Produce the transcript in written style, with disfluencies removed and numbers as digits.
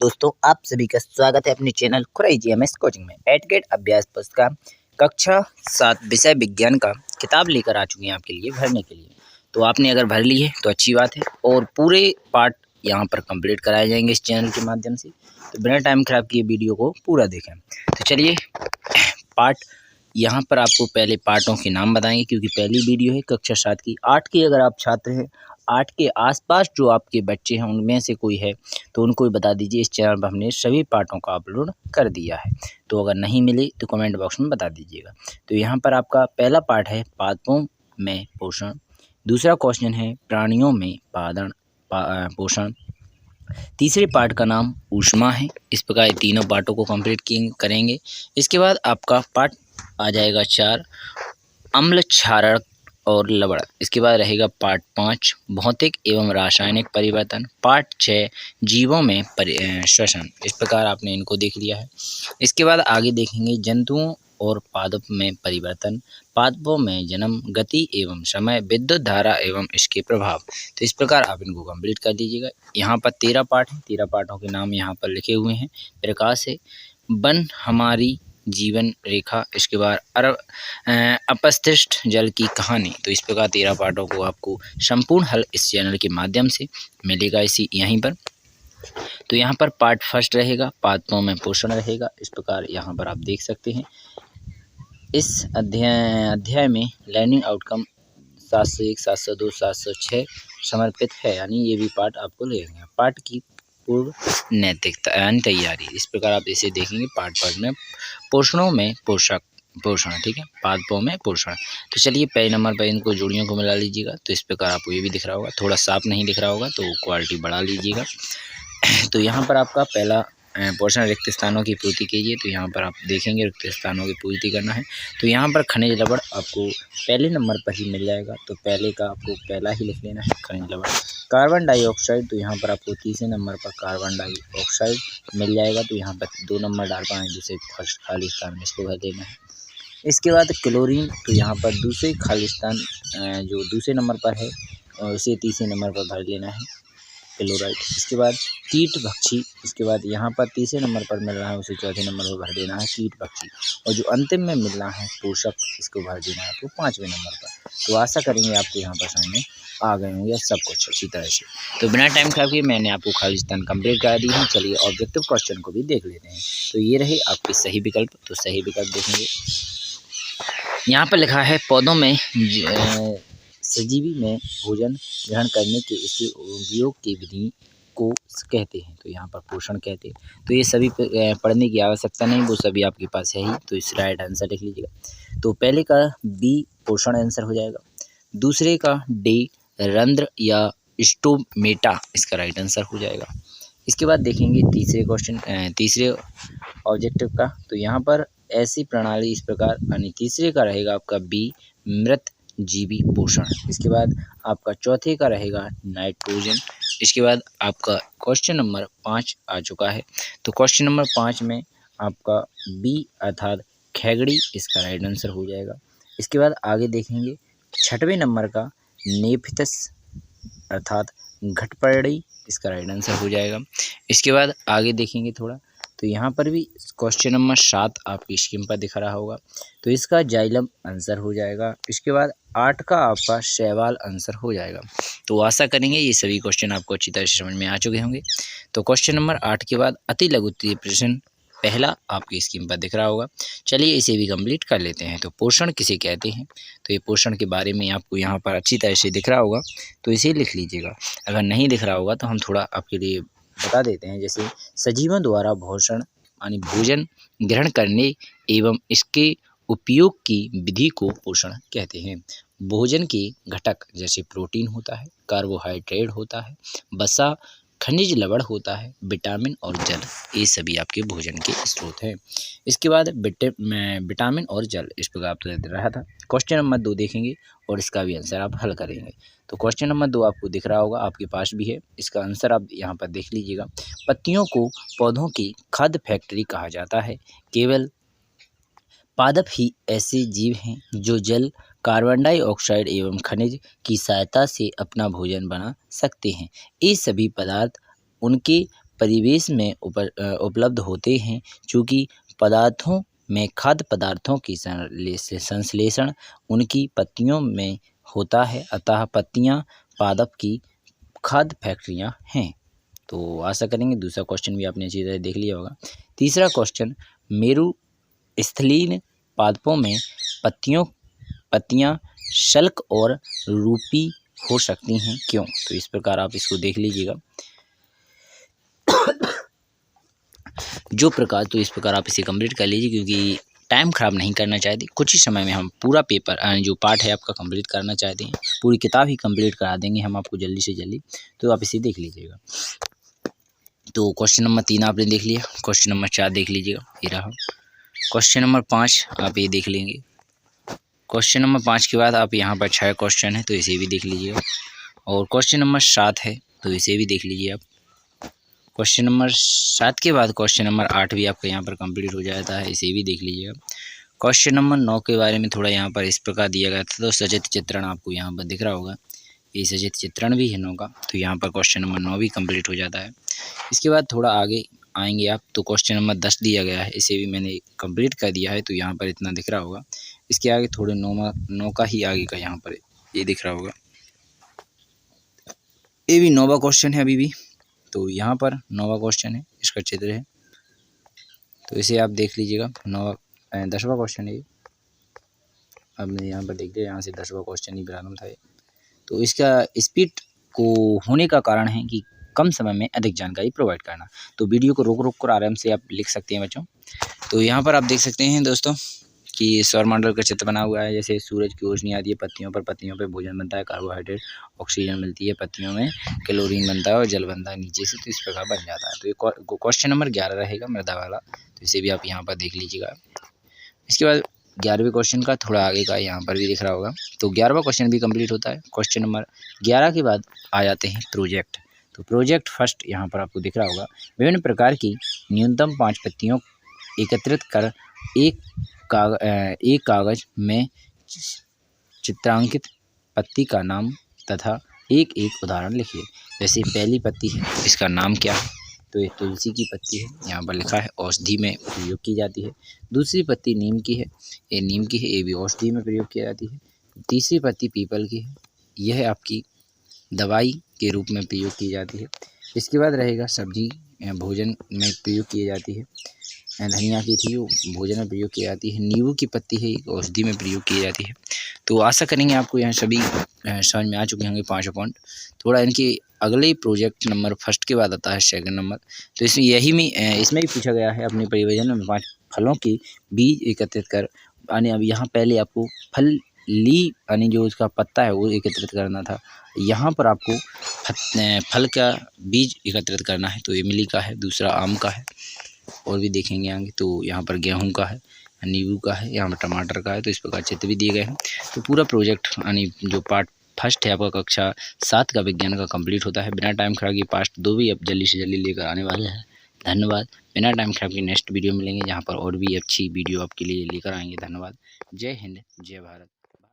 दोस्तों, आप सभी का स्वागत है अपने चैनल खुराई जीएमएस कोचिंग में। एट गेट अभ्यास पुस्तक कक्षा 7 विषय विज्ञान का किताब लेकर आ चुके हैं आपके लिए भरने के लिए। तो आपने अगर भर ली है तो अच्छी बात है, और पूरे पार्ट यहाँ पर कंप्लीट कराए जाएंगे इस चैनल के माध्यम से। तो बिना टाइम खराब किए वीडियो को पूरा देखें। तो चलिए, पार्ट यहाँ पर आपको पहले पार्टों के नाम बताएंगे, क्योंकि पहली वीडियो है कक्षा 7 की। 8 के अगर आप छात्र हैं, 8 के आसपास जो आपके बच्चे हैं उनमें से कोई है तो उनको भी बता दीजिए। इस चैनल पर हमने सभी पार्टों का अपलोड कर दिया है, तो अगर नहीं मिले तो कमेंट बॉक्स में बता दीजिएगा। तो यहाँ पर आपका पहला पार्ट है पादपों में पोषण। दूसरा क्वेश्चन है प्राणियों में पोषण। तीसरे पार्ट का नाम ऊष्मा है। इस प्रकार तीनों पार्टों को कंप्लीट करेंगे। इसके बाद आपका पार्ट आ जाएगा 4 अम्ल क्षारक और लवण। इसके बाद रहेगा पार्ट 5 भौतिक एवं रासायनिक परिवर्तन। पार्ट 6 जीवों में श्वसन। इस प्रकार आपने इनको देख लिया है। इसके बाद आगे देखेंगे जंतुओं और पादप में परिवर्तन, पादपों में जन्म, गति एवं समय, विद्युत धारा एवं इसके प्रभाव। तो इस प्रकार आप इनको कंप्लीट कर दीजिएगा। यहाँ पर 13 पार्ट हैं। 13 पार्टों के नाम यहाँ पर लिखे हुए हैं। प्रकाश है, वन हमारी जीवन रेखा। इसके बाद अपशिष्ट जल की कहानी। तो इस प्रकार 13 पार्टों को आपको संपूर्ण हल इस चैनल के माध्यम से मिलेगा यहीं पर। तो यहाँ पर पार्ट फर्स्ट रहेगा, पादपों में पोषण रहेगा। इस प्रकार यहाँ पर आप देख सकते हैं। इस अध्याय में लर्निंग आउटकम 701, 702, 706 समर्पित है, यानी ये भी पार्ट आपको लगेगा। पार्ट की पूर्व नैतिकता यानी तैयारी। इस प्रकार आप इसे देखेंगे। पार्ट में पोषणों में पोषण, ठीक है, पादपों में पोषण। तो चलिए, पहले नंबर पर इनको जोड़ियों को मिला लीजिएगा। तो इस प्रकार आपको ये भी दिख रहा होगा, थोड़ा साफ नहीं दिख रहा होगा तो क्वालिटी बढ़ा लीजिएगा। तो यहाँ पर आपका पहला पोषण रिक्त स्थानों की पूर्ति कीजिए। तो यहाँ पर आप देखेंगे रिक्त स्थानों की पूर्ति करना है। तो यहाँ पर खनिज लवण आपको पहले नंबर पर ही मिल जाएगा। तो पहले का आपको पहला ही लिख लेना है, खनिज लवण। कार्बन डाइऑक्साइड, तो यहाँ पर आपको तीसरे नंबर पर कार्बन डाइऑक्साइड मिल जाएगा। तो यहाँ पर 2 नंबर डाल पाएँ, दूसरे फर्स्ट खाली स्थान में इसको भर देना है। इसके बाद क्लोरीन, तो यहाँ पर दूसरे खाली स्थान जो दूसरे नंबर पर है उसे तीसरे नंबर पर भर लेना है, क्लोराइड। इसके बाद कीट भक्षी। इसके बाद यहाँ पर तीसरे नंबर पर मिल रहा है उसे चौथे नंबर पर भर देना है, कीट भक्षी। और जो अंतिम में मिल रहा है पोषक, इसको भर देना है आपको 5वें नंबर पर। तो आशा करेंगे आपको यहाँ पर समझ में आ गए होंगे सब कुछ अच्छी तरह से। तो बिना टाइम खराब किए मैंने आपको खाली स्थान कंप्लीट करा दी है। चलिए ऑब्जेक्टिव क्वेश्चन को भी देख लेते हैं। तो ये रहे आपके सही विकल्प। तो सही विकल्प देखेंगे, यहाँ पर लिखा है पौधों में सजीवी में भोजन ग्रहण करने के इसके उपयोग की विधि को कहते हैं। तो यहाँ पर पोषण कहते हैं। तो ये सभी पढ़ने की आवश्यकता नहीं, वो सभी आपके पास है ही। तो इस राइट आंसर लिख लीजिएगा। तो पहले का बी पोषण आंसर हो जाएगा। दूसरे का डी रंध्र या स्टोमेटा, इसका राइट आंसर हो जाएगा। इसके बाद देखेंगे तीसरे ऑब्जेक्टिव का। तो यहाँ पर ऐसी प्रणाली इस प्रकार, यानी तीसरे का रहेगा आपका बी मृत जीवी पोषण। इसके बाद आपका चौथे का रहेगा नाइट्रोजन। इसके बाद आपका क्वेश्चन नंबर 5 आ चुका है। तो क्वेश्चन नंबर 5 में आपका बी अर्थात खैगड़ी, इसका राइट आंसर हो जाएगा। इसके बाद आगे देखेंगे 6वें नंबर का नेफिथस अर्थात घटपर्णी, इसका राइट आंसर हो जाएगा। इसके बाद आगे देखेंगे थोड़ा, तो यहाँ पर भी क्वेश्चन नंबर 7 आपकी स्क्रीन पर दिख रहा होगा। तो इसका जाइलम आंसर हो जाएगा। इसके बाद 8 का आपका शैवाल आंसर हो जाएगा। तो आशा करेंगे ये सभी क्वेश्चन आपको अच्छी तरह से समझ में आ चुके होंगे। तो क्वेश्चन नंबर 8 के बाद अति लघु प्रश्न पहला आपकी स्क्रीन पर दिख रहा होगा। चलिए इसे भी कंप्लीट कर लेते हैं। तो पोषण किसे कहते हैं, तो ये पोषण के बारे में आपको यहाँ पर अच्छी तरह से दिख रहा होगा, तो इसे लिख लीजिएगा। अगर नहीं दिख रहा होगा तो हम थोड़ा आपके लिए बता देते हैं। जैसे सजीवों द्वारा भोजन ग्रहण करने एवं इसके उपयोग की विधि को पोषण कहते हैं। भोजन के घटक जैसे प्रोटीन होता है, कार्बोहाइड्रेट होता है, वसा, खनिज लवण होता है, विटामिन और जल, ये सभी आपके भोजन के स्रोत हैं। इसके बाद विटामिन और जल, इस प्रकार आपको रहा था। क्वेश्चन नंबर 2 देखेंगे और इसका भी आंसर आप हल करेंगे। तो क्वेश्चन नंबर 2 आपको दिख रहा होगा, आपके पास भी है। इसका आंसर आप यहाँ पर देख लीजिएगा। पत्तियों को पौधों की खाद्य फैक्ट्री कहा जाता है। केवल पादप ही ऐसे जीव हैं जो जल, कार्बन डाइऑक्साइड एवं खनिज की सहायता से अपना भोजन बना सकते हैं। ये सभी पदार्थ उनके परिवेश में उपलब्ध होते हैं, चूँकि पदार्थों में खाद्य पदार्थों की संश्लेषण उनकी पत्तियों में होता है, अतः पत्तियां पादप की खाद्य फैक्ट्रियां हैं। तो आशा करेंगे दूसरा क्वेश्चन भी आपने अच्छी तरह देख लिया होगा। तीसरा क्वेश्चन, मेरुस्थलीन पादपों में पत्तियां शल्क और रूपी हो सकती हैं, क्यों? तो इस प्रकार आप इसको देख लीजिएगा। तो इस प्रकार आप इसे कंप्लीट कर लीजिए, क्योंकि टाइम ख़राब नहीं करना चाहते। कुछ ही समय में हम पूरा पेपर जो पार्ट है आपका कंप्लीट करना चाहते हैं। पूरी किताब ही कंप्लीट करा देंगे हम आपको जल्दी से जल्दी, तो आप इसे देख लीजिएगा। तो क्वेश्चन नंबर 3 आपने देख लिया, क्वेश्चन नंबर 4 देख लीजिएगा, ये रहा। क्वेश्चन नंबर 5 आप ये देख लेंगे। क्वेश्चन नंबर 5 के बाद आप यहाँ पर 6 क्वेश्चन है, तो इसे भी देख लीजिएगा। और क्वेश्चन नंबर 7 है, तो इसे भी देख लीजिए आप। क्वेश्चन नंबर 7 के बाद क्वेश्चन नंबर 8 भी आपका यहाँ पर कंप्लीट हो जाता है, इसे भी देख लीजिएगा। क्वेश्चन नंबर 9 के बारे में थोड़ा यहाँ पर इस प्रकार दिया गया था, तो सचित्र चित्रण आपको यहाँ पर दिख रहा होगा, ये सचित्र चित्रण भी है 9 का, तो यहाँ पर क्वेश्चन नंबर 9 भी कंप्लीट हो जाता है। इसके बाद थोड़ा आगे आएंगे आप, तो क्वेश्चन नंबर 10 दिया गया है, इसे भी मैंने कंप्लीट कर दिया है, तो यहाँ पर इतना दिख रहा होगा। इसके आगे थोड़े 9 का ही आगे का यहाँ पर ये दिख रहा होगा, ये भी 9वां क्वेश्चन है अभी भी, तो यहाँ पर 9वां क्वेश्चन है, इसका चित्र है, तो इसे आप देख लीजिएगा। 10वां क्वेश्चन है, आपने यहाँ पर देख लिया, यहाँ से 10वां क्वेश्चन ही प्रारंभ था। तो इसका स्पीड को होने का कारण है कि कम समय में अधिक जानकारी प्रोवाइड करना। तो वीडियो को रोक कर आराम से आप लिख सकते हैं बच्चों। तो यहाँ पर आप देख सकते हैं दोस्तों कि सौरमंडल का चित्र बना हुआ है, जैसे सूरज की रोशनी आती है पत्तियों पर भोजन बनता है, कार्बोहाइड्रेट ऑक्सीजन मिलती है, पत्तियों में क्लोरीन बनता है और जल बनता है नीचे से, तो इस प्रकार बन जाता है। तो ये क्वेश्चन नंबर 11 रहेगा, मृदा वाला, तो इसे भी आप यहाँ पर देख लीजिएगा। इसके बाद 11वें क्वेश्चन का थोड़ा आगे का यहाँ पर भी दिख रहा होगा, तो 11वां क्वेश्चन भी कंप्लीट होता है। क्वेश्चन नंबर 11 के बाद आ जाते हैं प्रोजेक्ट। तो प्रोजेक्ट फर्स्ट यहाँ पर आपको दिख रहा होगा, विभिन्न प्रकार की न्यूनतम 5 पत्तियों एकत्रित कर एक कागज में चित्रांकित पत्ती का नाम तथा एक उदाहरण लिखिए। जैसे पहली पत्ती है, इसका नाम क्या है? तो ये तुलसी की पत्ती है, यहाँ पर लिखा है, औषधि में प्रयोग की जाती है। दूसरी पत्ती नीम की है, ये नीम की है, ये भी औषधि में प्रयोग की जाती है। तीसरी पत्ती पीपल की है, यह आपकी दवाई के रूप में प्रयोग की जाती है। इसके बाद रहेगा सब्जी भोजन में प्रयोग की जाती है। धनिया की थी, वो भोजन में प्रयोग की जाती है। नींबू की पत्ती है, औषधि में प्रयोग की जाती है। तो आशा करेंगे आपको यहाँ सभी समझ में आ चुके होंगे 5 पॉइंट। थोड़ा इनके अगले प्रोजेक्ट नंबर फर्स्ट के बाद आता है सेकंड नंबर, तो इसमें इसमें भी पूछा गया है अपने परियोजना में 5 फलों के बीज एकत्रित कर, यानी अब यहाँ पहले आपको यानी जो उसका पत्ता है वो एकत्रित करना था, यहाँ पर आपको फल का बीज एकत्रित करना है। तो इमली का है, दूसरा आम का है, और भी देखेंगे आगे। तो यहाँ पर गेहूं का है, नींबू का है, यहाँ पर टमाटर का है, तो इस प्रकार चित्र भी दिए गए हैं। तो पूरा प्रोजेक्ट यानी जो पार्ट फर्स्ट है आपका कक्षा 7 का विज्ञान का कंप्लीट होता है। बिना टाइम खराब के पार्ट 2 भी अब जल्दी से जल्दी लेकर आने वाले हैं। धन्यवाद। बिना टाइम खराब के नेक्स्ट वीडियो मिलेंगे, जहाँ पर और भी अच्छी वीडियो आपके लिए लेकर आएंगे। धन्यवाद। जय हिंद, जय भारत।